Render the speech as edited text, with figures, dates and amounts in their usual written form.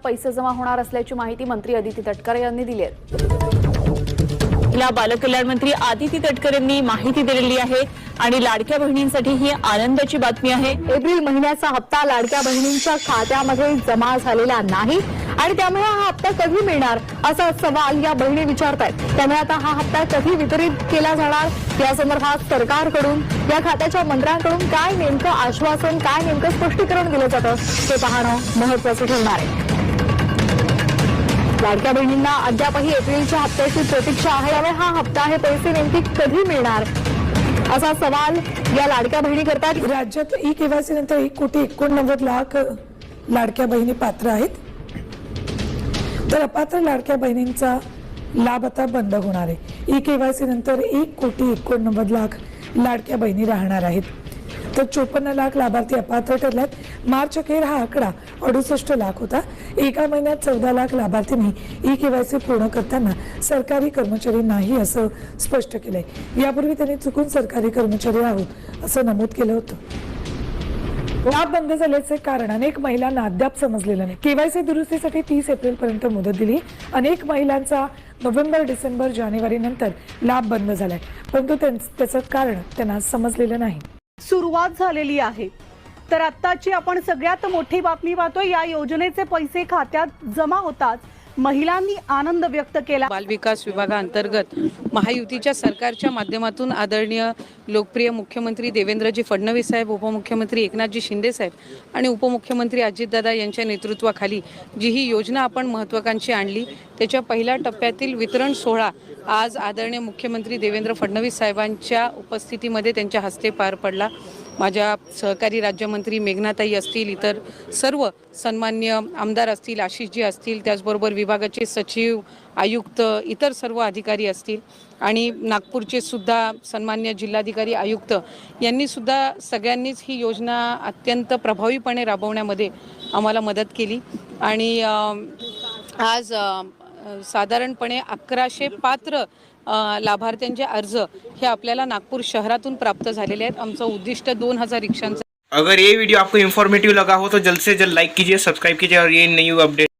पैसे जमा होणार असल्याची माहिती मंत्री अदिती तटकरे यांनी दिली आहे। या बालकल्याण मंत्री अदिती तटकरे यांनी माहिती दिलेली आहे आणि लाडक्या बहिणींसाठी ही आनंदाची बातमी आहे। एप्रिल महिन्याचा हप्ता लाडक्या बहिणींच्या खात्यामध्ये जमा झालेला नाही आणि त्यामुळे हा हप्ता कधी मिळणार असा सवाल या बहिणी विचारतायत। त्यामुळे आता हा हप्ता कधी वितरित केला जाणार या संदर्भात सरकारकडून या खात्याच्या मंत्र्यांकडून काय नेमकं आश्वासन, काय नेमकं स्पष्टीकरण दिलं जातं ते पाहणं महत्त्वाचं ठरणार आहे। लाडक्या बहिणींना अद्यापही एप्रिलच्या हप्त्याची प्रतीक्षा आहे, त्यामुळे हा हप्ता हे पैसे नेमके कधी मिळणार असा सवाल या लाडक्या बहिणी करतात। राज्यात ई-केवायसी नंतर 1,89,00,000 लाडक्या बहिणी पात्र आहेत, तर अपात्र लाडक्या बहिणींचा लाभ आता बंद होणार आहे। ई-केवायसी नंतर 1,89,00,000 लाडक्या बहिणी राहणार आहेत, तर 54 लाख लाभार्थी अपात्र ठरल्यात। मार्च अखेर हा आकडा 68 लाख होता। एका महिन्यात 14 लाख लाभार्थींनी ई-केवायसी पूर्ण करताना सरकारी कर्मचारी नाही असं स्पष्ट केलंय। यापूर्वी त्यांनी चुकून सरकारी कर्मचारी आहोत असं नमूद केलं होतं। लाभ बंद झाल्याचे कारण अनेक महिलांना अद्याप समजलेलं नाही। केवायसी दुरुस्तीसाठी 30 एप्रिल पर्यंत मुदत दिली। अनेक महिलांचा नोव्हेंबर, डिसेंबर, जानेवारी नंतर लाभ बंद झालाय, परंतु त्याचं कारण त्यांना समजलेलं नाही। सुरुवात झालेली आहे, तर आत्ताची आपण सगळ्यात मोठी बातमी पाहतोय। या योजनेचे पैसे खात्यात जमा होतात महिलांनी आनंद व्यक्त केला। बालविकास विभागाअंतर्गत महायुतीच्या सरकारच्या माध्यमातून आदरणीय लोकप्रिय मुख्यमंत्री देवेंद्रजी फडणवीस साहेब, उपमुख्यमंत्री एकनाथजी शिंदे साहेब आणि उपमुख्यमंत्री अजितदादा यांच्या नेतृत्वाखाली जी ही योजना आपण महत्त्वाकांक्षी आणली, त्याच्या पहिल्या टप्प्यातील वितरण सोहळा आज आदरणीय मुख्यमंत्री देवेंद्र फडणवीस साहेबांच्या उपस्थितीमध्ये त्यांच्या हस्ते पार पडला। माझ्या सहकारी राज्यमंत्री मेघनाताई असतील, इतर सर्व सन्मान्य आमदार असतील, आशिषजी असतील, त्याचबरोबर विभागाचे सचिव, आयुक्त, इतर सर्व अधिकारी असतील आणि नागपूरचे सुद्धा सन्मान्य जिल्हाधिकारी, आयुक्त यांनी सुद्धा सगळ्यांनीच ही योजना अत्यंत प्रभावीपणे राबवण्यामध्ये आम्हाला मदत केली आणि आज साधारणपणे 1100 पात्र लाभार्थ्यांचे अर्ज हे आपल्याला नागपूर शहरातून प्राप्त झालेले आहेत। आमचं उद्दिष्ट 2000 रिक्षांचं। अगर ये वीडियो आपको इन्फॉर्मेटिव लगा हो तो जल्द से जल्द लाइक कीजिए, सब्सक्राइब कीजिए और ये न्यू अपडेट